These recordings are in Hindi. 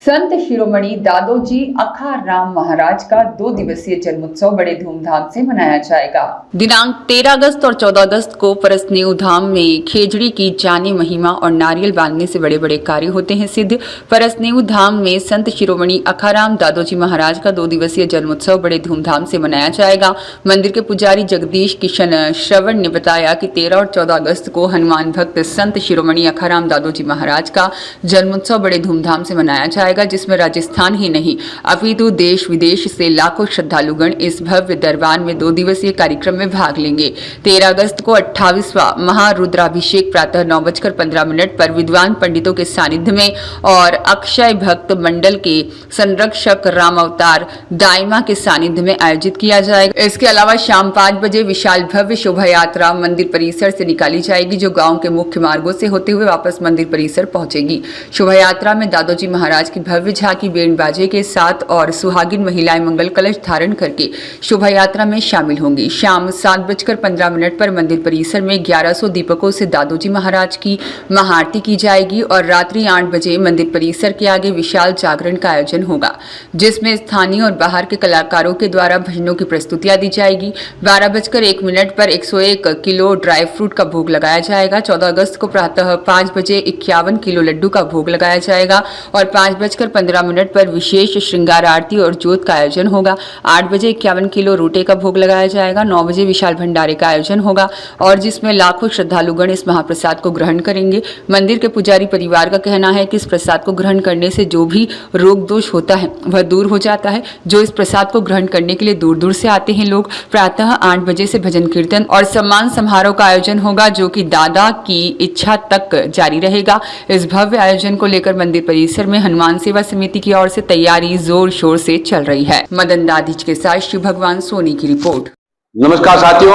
संत शिरोमणि दादोजी अखाराम महाराज का 2 दिवसीय जन्मोत्सव बड़े धूमधाम से मनाया जाएगा। दिनांक 13 अगस्त और 14 अगस्त को परसनेऊ धाम में खेजड़ी की जानी महिमा और नारियल बांधने से बड़े बड़े कार्य होते हैं सिद्ध। परसनेऊ धाम में संत शिरोमणि अखाराम दादोजी महाराज का 2 दिवसीय जन्मोत्सव बड़े धूमधाम से मनाया जाएगा। मंदिर के पुजारी जगदीश किशन श्रवण ने बताया कि 13 और 14 अगस्त को हनुमान भक्त संत शिरोमणि अखाराम दादोजी महाराज का जन्मोत्सव बड़े धूमधाम से मनाया जाएगा, जिसमें राजस्थान ही नहीं अपितु देश विदेश से लाखों श्रद्धालुगण इस भव्य दरबार में 2 दिवसीय कार्यक्रम में भाग लेंगे। 13 अगस्त को 28वां महारुद्राभिषेक प्रातः 9:15 पर विद्वान पंडितों के सानिध्य में और अक्षय भक्त मंडल के संरक्षक राम अवतार दाइमा के सानिध्य में आयोजित किया जाएगा। इसके अलावा शाम 5 बजे विशाल भव्य शोभा यात्रा मंदिर परिसर से निकाली जाएगी, जो गांव के मुख्य मार्गों से होते हुए वापस मंदिर परिसर पहुंचेगी। शोभा यात्रा में दादोजी महाराज की भव्य झांकी बैंड बाजे के साथ और सुहागिन महिलाएं मंगल कलश धारण करके शोभा यात्रा में शामिल होंगी। शाम 7:15 पर मंदिर परिसर में 1100 दीपकों से दादोजी महाराज की महाआरती की जाएगी और रात्रि 8 बजे मंदिर परिसर के आगे विशाल जागरण का आयोजन होगा, जिसमें स्थानीय और बाहर के कलाकारों के द्वारा भजनों की प्रस्तुतियां दी जाएगी। 12:01 पर 101 किलो ड्राई फ्रूट का भोग लगाया जाएगा। 14 अगस्त को प्रातः 5 बजे 51 किलो लड्डू का भोग लगाया जाएगा और 5:15 पर विशेष श्रृंगार आरती और ज्योत का आयोजन होगा। 8 बजे 51 किलो रोटे का भोग लगाया जाएगा। 9 बजे विशाल भंडारे का आयोजन होगा और जिसमें लाखों श्रद्धालुगण इस महाप्रसाद को ग्रहण करेंगे। मंदिर के पुजारी परिवार का कहना है कि इस प्रसाद को ग्रहण करने से जो भी रोग दोष होता है वह दूर हो जाता है। जो इस प्रसाद को ग्रहण करने के लिए दूर दूर से आते हैं लोग, प्रातः 8 बजे से भजन कीर्तन और सम्मान समारोह का आयोजन होगा, जो कि दादा की इच्छा तक जारी रहेगा। इस भव्य आयोजन को लेकर मंदिर परिसर में हनुमान सेवा समिति की ओर से तैयारी जोर शोर से चल रही है। मदन दाधिच के साथ शिव भगवान सोनी की रिपोर्ट। नमस्कार साथियों,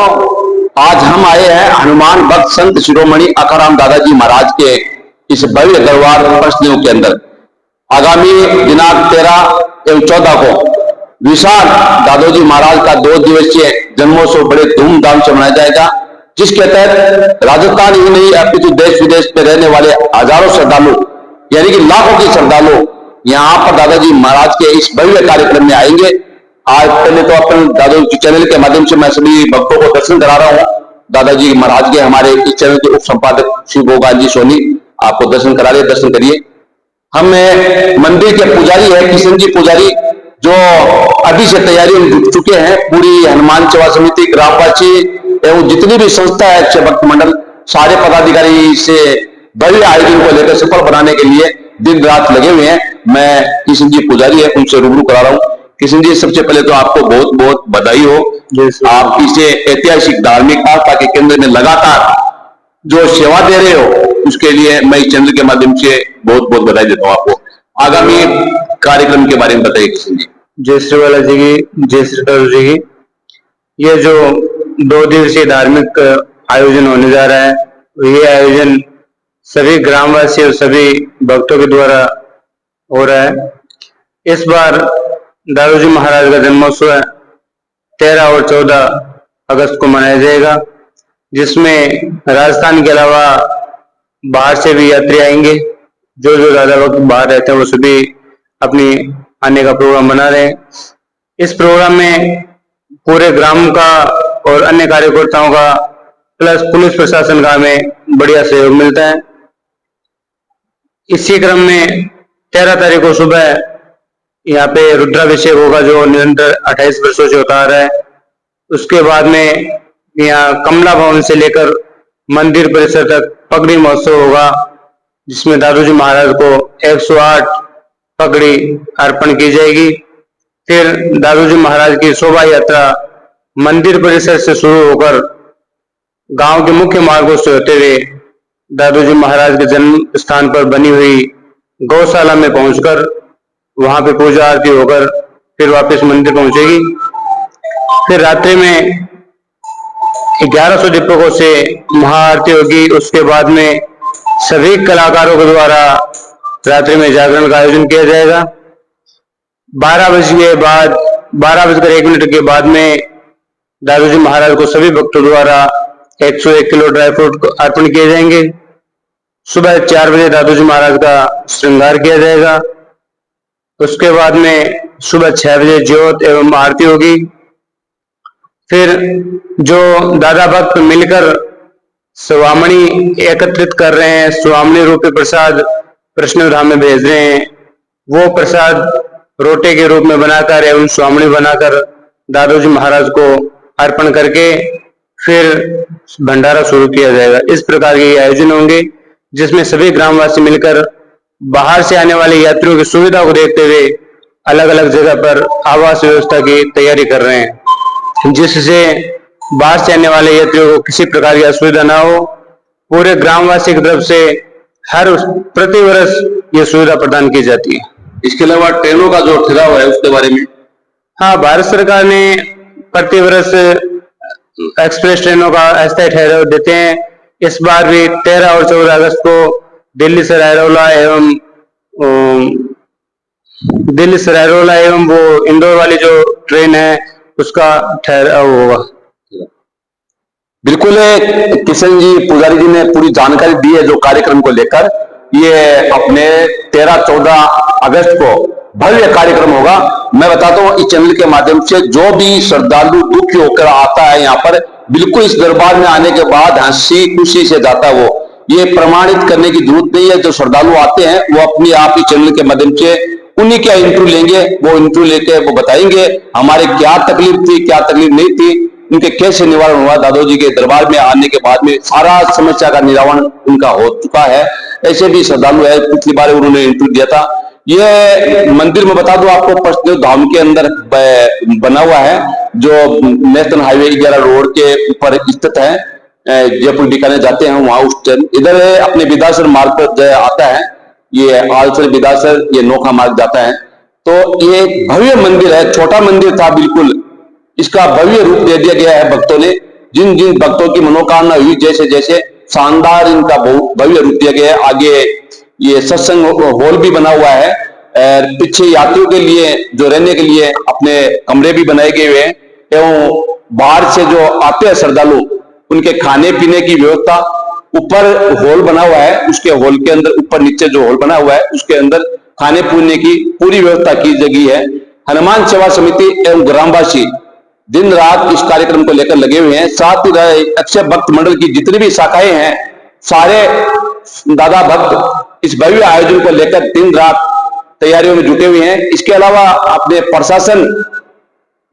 आज हम आए हैं हनुमान भक्त संत शिरोमणि अखाराम दादाजी महाराज के इस भव्य दरबार परसनेऊ के अंदर आगामी दिनांक 13 एवं 14 को विशाल दादोजी महाराज का 2 दिवसीय जन्मोत्सव बड़े धूमधाम से मनाया जाएगा, जिसके तहत राजस्थान ही नहीं अपितु देश विदेश में रहने वाले हजारों श्रद्धालु यानी कि लाखों के श्रद्धालु यहाँ पर दादाजी महाराज के इस भव्य कार्यक्रम में आएंगे। आज पहले तो अपने दादाजी चैनल के माध्यम से मैं सभी भक्तों को दर्शन करा रहा हूँ। दादाजी महाराज के हमारे इस चैनल के उप संपादक शिव भगवान जी सोनी आपको दर्शन करा रहे, दर्शन करिए। हम मंदिर के पुजारी है किशन जी पुजारी, जो अभी से तैयारी में जुट चुके हैं। पूरी हनुमान सेवा समिति, ग्रामवासी एवं जितनी भी संस्था है, अक्षय भक्त मंडल, सारे पदाधिकारी से बड़े आयोजन को लेकर सफल बनाने के लिए दिन रात लगे हुए हैं। मैं किशन जी पुजारी है, उनसे रूबरू करा रहा हूँ। किशन जी, सबसे पहले तो आपको बहुत बहुत बधाई हो। आप इसे ऐतिहासिक धार्मिक आस्था के केंद्र में लगातार जो सेवा दे रहे हो, उसके लिए मैं इस चैनल के माध्यम से बहुत बहुत बधाई देता हूँ आपको। आगामी कार्यक्रम के बारे में बताइए किशन जी। जय श्री बालाजी की, जय श्री दादू जी की। ये जो 2 दिवसीय धार्मिक आयोजन होने जा रहा है, ये आयोजन सभी ग्रामवासी और सभी भक्तों के द्वारा हो रहा है। इस बार दादोजी महाराज का जन्मोत्सव 13 और 14 अगस्त को मनाया जाएगा, जिसमें राजस्थान के अलावा बाहर से भी यात्री आएंगे। जो जो दादा भक्त बाहर रहते हैं वो सभी अपनी आने का प्रोग्राम बना रहे हैं। इस प्रोग्राम में पूरे ग्राम का और अन्य कार्यकर्ताओं का प्लस पुलिस प्रशासन का हमें बढ़िया सहयोग मिलता है। इसी क्रम में 13 तारीख को सुबह यहाँ पे रुद्राभिषेक होगा, जो निरंतर 28 वर्षों से होता आ रहा है। उसके बाद में यहाँ कमला भवन से लेकर मंदिर परिसर तक पगड़ी महोत्सव होगा, जिसमें दादोजी महाराज को 108 पगड़ी अर्पण की जाएगी। फिर दादोजी महाराज की शोभा यात्रा मंदिर परिसर से शुरू होकर गांव के मुख्य मार्गों से होते हुए दादोजी महाराज के जन्म स्थान पर बनी हुई गौशाला में पहुंचकर वहां पे पूजा आरती होकर फिर वापस मंदिर पहुंचेगी। फिर रात्रि में 1100 दीपकों से महाआरती होगी। उसके बाद में सभी कलाकारों के द्वारा रात्रि में जागरण का आयोजन किया जाएगा। 12:01 के बाद में दादोजी महाराज को सभी भक्तों द्वारा 101 किलो ड्राई फ्रूट अर्पण किए जाएंगे। सुबह 4 बजे दादोजी महाराज का श्रृंगार किया जाएगा। उसके बाद में सुबह 6 बजे ज्योत एवं आरती होगी। फिर जो दादा भक्त मिलकर स्वामणी एकत्रित कर रहे हैं, स्वामणी रूपी प्रसाद कृष्ण धाम में भेज रहे हैं, वो प्रसाद रोटे के रूप में बनाकर एवं स्वामणी बनाकर दादोजी महाराज को अर्पण करके फिर भंडारा शुरू किया जाएगा। इस प्रकार के आयोजन होंगे जिसमें सभी ग्रामवासी मिलकर बाहर से आने वाले यात्रियों की सुविधा को देखते हुए अलग अलग जगह पर आवास व्यवस्था की तैयारी कर रहे हैं, जिससे बाहर से आने वाले यात्रियों को किसी प्रकार की असुविधा ना हो। पूरे ग्रामवासी की तरफ से हर प्रति वर्ष ये सुविधा प्रदान की जाती है। इसके अलावा ट्रेनों का जो ठहराव है उसके बारे में? हाँ, भारत सरकार ने प्रति वर्ष एक्सप्रेस ट्रेनों का अस्थायी ठहराव देते हैं। इस बार भी 13 और 14 अगस्त को दिल्ली से रायरौला एवं वो इंदौर वाली जो ट्रेन है उसका ठहराव होगा। बिल्कुल किशन जी पुजारी जी ने पूरी जानकारी दी है जो कार्यक्रम को लेकर। ये अपने 13-14 अगस्त को भव्य कार्यक्रम होगा। मैं बताता हूँ इस चैनल के माध्यम से जो भी श्रद्धालु दुखी होकर आता है यहाँ पर, बिल्कुल इस दरबार में आने के बाद हंसी खुशी से जाता है। वो ये प्रमाणित करने की जरूरत नहीं है। जो श्रद्धालु आते हैं वो अपने आप ही चैनल के माध्यम से उन्हीं का इंटरव्यू लेंगे, वो इंटरव्यू लेके वो बताएंगे हमारे क्या तकलीफ थी, क्या तकलीफ नहीं थी, उनके कैसे निवारण हुआ। दादोजी के दरबार में आने के बाद में सारा समस्या का निवारण उनका हो चुका है। ऐसे भी श्रद्धालु है, पिछली बार उन्होंने इंटरव्यू दिया था। ये मंदिर में बता दूं आपको पर्सनल धाम के अंदर बना हुआ है, जो नेशनल हाईवे 11 रोड के ऊपर स्थित है। जयपुर बीकानेर जाते हैं वहां उस टाइम इधर अपने विदासर मार्ग पर आता है, ये आलसर विदासर ये नोखा मार्ग जाता है। तो ये भव्य मंदिर है, छोटा मंदिर था बिल्कुल, इसका भव्य रूप दे दिया गया है भक्तों ने। जिन जिन भक्तों की मनोकामना हुई जैसे जैसे शानदार इनका भव्य रूप दिया गया है। आगे ये सत्संग हॉल भी बना हुआ है, पीछे यात्रियों के लिए जो रहने के लिए अपने कमरे भी बनाए गए हुए हैं, एवं बाहर से जो आते हैं श्रद्धालु उनके खाने पीने की व्यवस्था। ऊपर हॉल बना हुआ है, उसके हॉल के अंदर ऊपर नीचे जो हॉल बना हुआ है उसके अंदर खाने पीने की पूरी व्यवस्था की गई है। हनुमान सेवा समिति एवं ग्रामवासी दिन रात इस कार्यक्रम को लेकर लगे हुए हैं। साथ ही अक्षय भक्त मंडल की जितनी भी शाखाएं हैं, सारे दादा भक्त इस भव्य आयोजन को लेकर दिन रात तैयारियों में जुटे हुए हैं। इसके अलावा अपने प्रशासन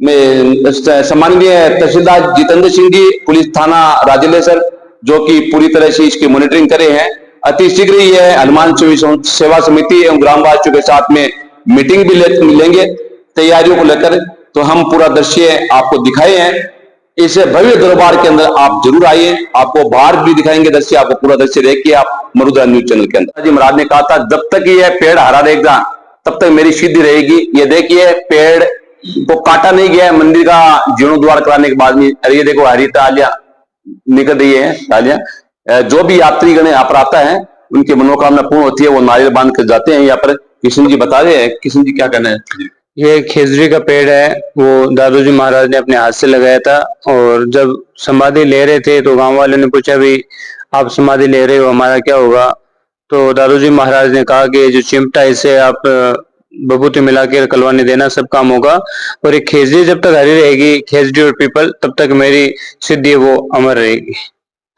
में सम्माननीय तहसीलदार जितेंद्र सिंह जी, पुलिस थाना राजलेसर, जो कि पूरी तरह से इसकी मॉनिटरिंग करे हैं। अति शीघ्र ही हनुमान सेवा समिति एवं ग्रामवासियों के साथ में मीटिंग भी लेंगे तैयारियों को लेकर। तो हम पूरा दृश्य आपको दिखाए हैं। इस भव्य दरबार के अंदर आप जरूर आइए, आपको बाहर भी दिखाएंगे दृश्य, आपको पूरा दृश्य देखिए आप मरुद्रा न्यूज चैनल के अंदर। जी महाराज ने कहा था जब तक ये पेड़ हरा रहेगा तब तक मेरी सिद्धि रहेगी। ये देखिए पेड़ को काटा नहीं गया है मंदिर का जीर्णोद्वार कराने के बाद में। अरे ये देखो हरी तालियां निकल रही है, तालियां। जो भी यात्रीगण यहाँ पर आता है उनकी मनोकामना पूर्ण होती है, वो नारियल बांध कर जाते हैं। यहाँ पर किशन जी बता रहे हैं, किशन जी क्या कहना है? ये खेजड़ी का पेड़ है, वो दादोजी महाराज ने अपने हाथ से लगाया था। और जब समाधि ले रहे थे तो गांव वालों ने पूछा भी आप समाधि ले रहे हो, हमारा क्या होगा? तो दादोजी महाराज ने कहा कि जो चिमटा इसे आप बबूती मिला के कलवाने देना, सब काम होगा। और ये खेजड़ी जब तक हरी रहेगी, खेजड़ी और पीपल, तब तक मेरी सिद्धि वो अमर रहेगी।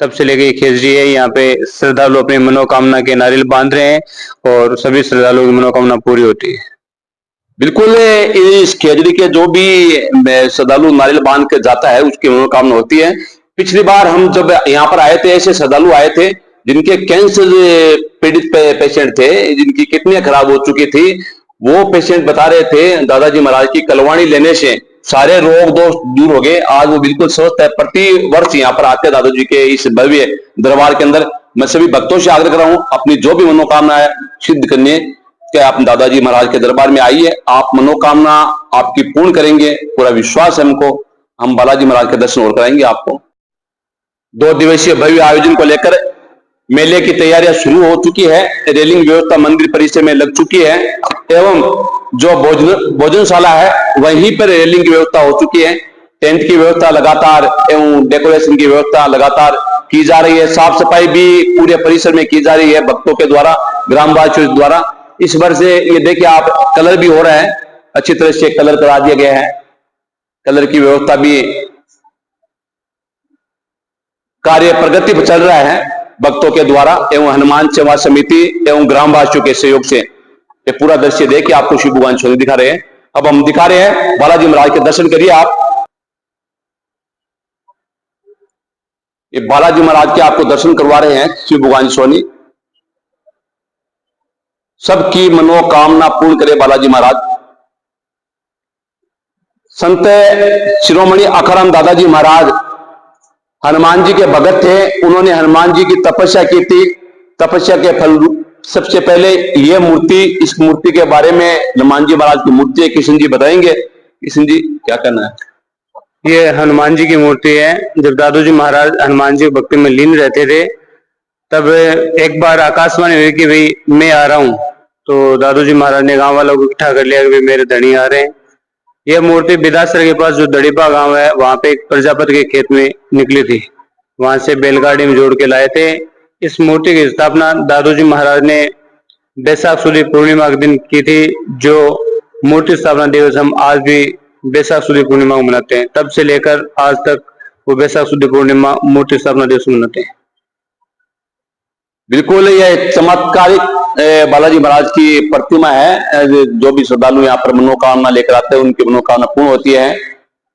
तब से लेके खेजड़ी है, यहाँ पे श्रद्धालु अपनी मनोकामना के नारियल बांध रहे हैं और सभी श्रद्धालुओं की मनोकामना पूरी होती है। बिल्कुल इस खेजड़ी के जो भी श्रद्धालु नारियल बांध के जाता है उसकी मनोकामना होती है। पिछली बार हम जब यहाँ पर आए थे, ऐसे श्रद्धालु आए थे जिनके कैंसर पीड़ित पेशेंट थे, जिनकी किडनियां खराब हो चुकी थी। वो पेशेंट बता रहे थे दादाजी महाराज की कलवाणी लेने से सारे रोग दोष दूर हो गए। आज वो बिल्कुल स्वस्थ है। प्रति वर्ष यहाँ पर आते हैं दादाजी के इस भव्य दरबार के अंदर। मैं सभी भक्तों से आग्रह कर रहा हूँ अपनी जो भी मनोकामना है सिद्ध करने के आप दादाजी महाराज के दरबार में आइए, आप मनोकामना आपकी पूर्ण करेंगे, पूरा विश्वास है हमको। हम बालाजी महाराज के दर्शन और कराएंगे आपको। 2 दिवसीय भव्य आयोजन को लेकर मेले की तैयारियां शुरू हो चुकी है। रेलिंग व्यवस्था मंदिर परिसर में लग चुकी है एवं जो भोजनशाला है वहीं पर रेलिंग की व्यवस्था हो चुकी है। टेंट की व्यवस्था लगातार एवं डेकोरेशन की व्यवस्था लगातार की जा रही है। साफ सफाई भी पूरे परिसर में की जा रही है भक्तों के द्वारा, ग्रामवासियों द्वारा। इस वर्ष ये देखिए आप कलर भी हो रहा है, अच्छी तरह से कलर करा दिया गया है, कलर की व्यवस्था भी कार्य प्रगति पर चल रहा है भक्तों के द्वारा एवं हनुमान सेवा समिति एवं ग्रामवासियों के सहयोग से। ये पूरा दृश्य देखिए आपको शिव भगवान सोनी दिखा रहे हैं। अब हम दिखा रहे हैं बालाजी महाराज के दर्शन करिए आप। ये बालाजी महाराज के आपको दर्शन करवा रहे हैं शिव भगवान सोनी। सबकी मनोकामना पूर्ण करे बालाजी महाराज। संत शिरोमणि अखाराम दादाजी महाराज हनुमान जी के भगत थे। उन्होंने हनुमान जी की तपस्या की थी। तपस्या के फल सबसे पहले ये मूर्ति, इस मूर्ति के बारे में हनुमान जी महाराज की मूर्ति है, किशन जी बताएंगे। किशन जी क्या करना है? ये हनुमान जी की मूर्ति है। जब दादू जी महाराज हनुमान जी भक्ति में लीन रहते थे, तब एक बार आकाशवाणी हुई कि भाई मैं आ रहा हूँ। तो दादू जी महाराज ने गांव वालों को इकट्ठा कर लिया कि भाई मेरे धनी आ रहे हैं। यह मूर्ति बिदासर के पास जो दड़ीपा गांव है, वहां पे एक प्रजापति के खेत में निकली थी। वहां से बैलगाड़ी में जोड़ के लाए थे। इस मूर्ति की स्थापना दादू जी महाराज ने बैसाख सुदी पूर्णिमा के दिन की थी। जो मूर्ति स्थापना दिवस हम आज भी बैसाख सुदी पूर्णिमा को मनाते हैं। तब से लेकर आज तक वो बैसाख सुदी पूर्णिमा मूर्ति स्थापना दिवस मनाते हैं। बिल्कुल यह चमत्कारिक बालाजी महाराज की प्रतिमा है। जो भी श्रद्धालु यहाँ पर मनोकामना लेकर आते हैं उनकी मनोकामना पूर्ण होती है।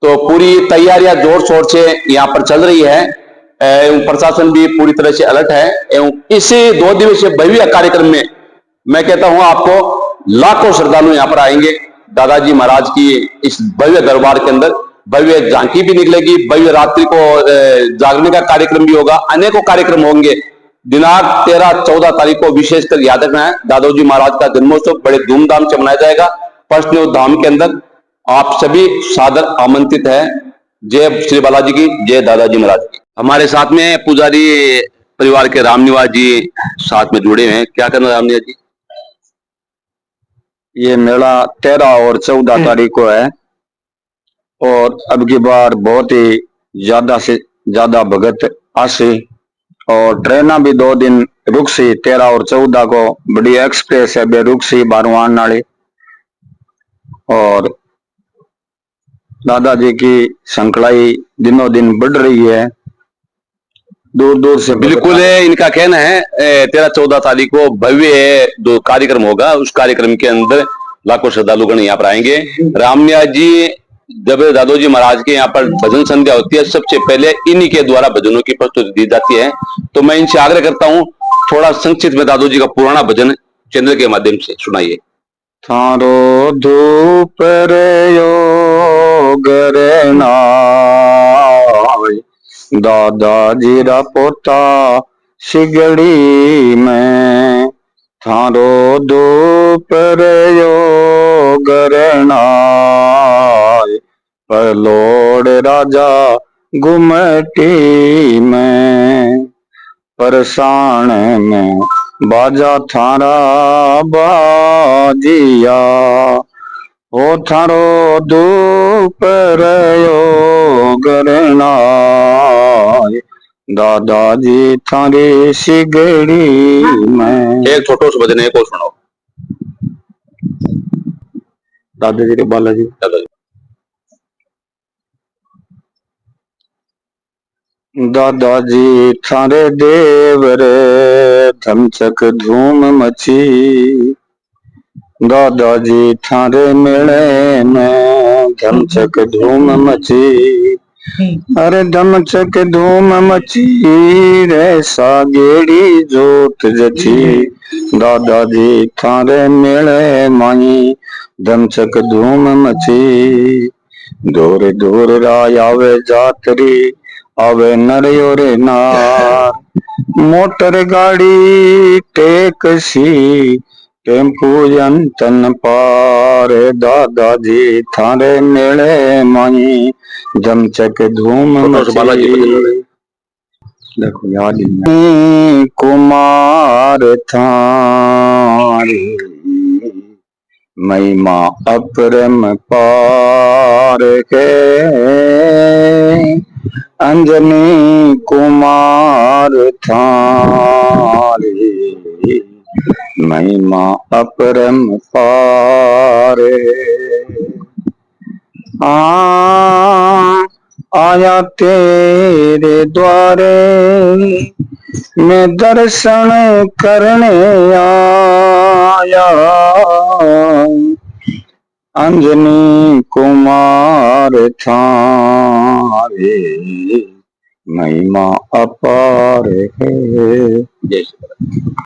तो पूरी तैयारियां जोर शोर से यहाँ पर चल रही है एवं प्रशासन भी पूरी तरह से अलर्ट है। एवं इस 2 दिवसीय भव्य कार्यक्रम में मैं कहता हूं आपको लाखों श्रद्धालु यहाँ पर आएंगे। दादाजी महाराज की इस भव्य दरबार के अंदर भव्य झांकी भी निकलेगी, भव्य रात्रि को जागने का कार्यक्रम भी होगा, अनेकों कार्यक्रम होंगे। दिनांक 13-14 तारीख को विशेषकर याद रखना है, दादोजी महाराज का जन्मोत्सव बड़े धूमधाम से मनाया जाएगा पर्सन्यू धाम के अंदर। आप सभी सादर आमंत्रित हैं। जय श्री बालाजी की, जय दादाजी महाराज की। हमारे साथ में पुजारी परिवार के रामनिवास जी साथ में जुड़े हैं। क्या करना रामनिवास जी? ये मेला 13 और 14 तारीख को है और अब की बार बहुत ही ज्यादा से ज्यादा भगत आसे और ट्रेना भी 2 दिन रुक सी। 13 और 14 को बड़ी एक्सप्रेस है बे रुक सी बारवान नाले। और दादाजी की संकलाई दिनों दिन बढ़ रही है, दूर दूर से। बिल्कुल है, इनका कहना है 13-14 तारीख को भव्य जो कार्यक्रम होगा उस कार्यक्रम के अंदर लाखों श्रद्धालुगण यहाँ पर आएंगे। रामनिवास जी जब दादोजी महाराज के यहाँ पर भजन संध्या होती है, सबसे पहले इन्हीं के द्वारा भजनों की प्रस्तुति दी जाती है। तो मैं इनसे आग्रह करता हूँ थोड़ा संक्षिप्त में दादोजी का पुराना भजन चैनल के माध्यम से सुनाइए। थारो धूप गरना दादाजी रा पोता सिगड़ी में, थारो धूप गरना परलोड़ राजा गुमटी में, परसाण में बाजा थारा बाजिया, ओ थारो धूप गरना दादाजी थारी सिगड़ी में। एक छोटो सा भजन है, को सुनाओ। दादाजी रे बालाजी। दादाजी थारे देव रे धमचक धूम मची, दादाजी थारे मेले में धमचक धूम मची, अरे धमचक धूम मची रे सागेड़ी जोत जची, दादाजी थारे मेले माई धमचक धूम मची, दूर दूर राय आवे जातरी आवे नरियो रे नार, मोटर गाड़ी टैक्सी टेम्पू यंतन पार, दादाजी थारे मेले माई धमचक धूम मची, देखो याद नहीं कुमार थारी महिमा अपरम पार के, अंजनी कुमार थारी महिमा अपरंपारे। आया तेरे द्वारे मैं दर्शन करने आया, अंजनी कुमार थारे महिमा अपार है। जय श्री राम।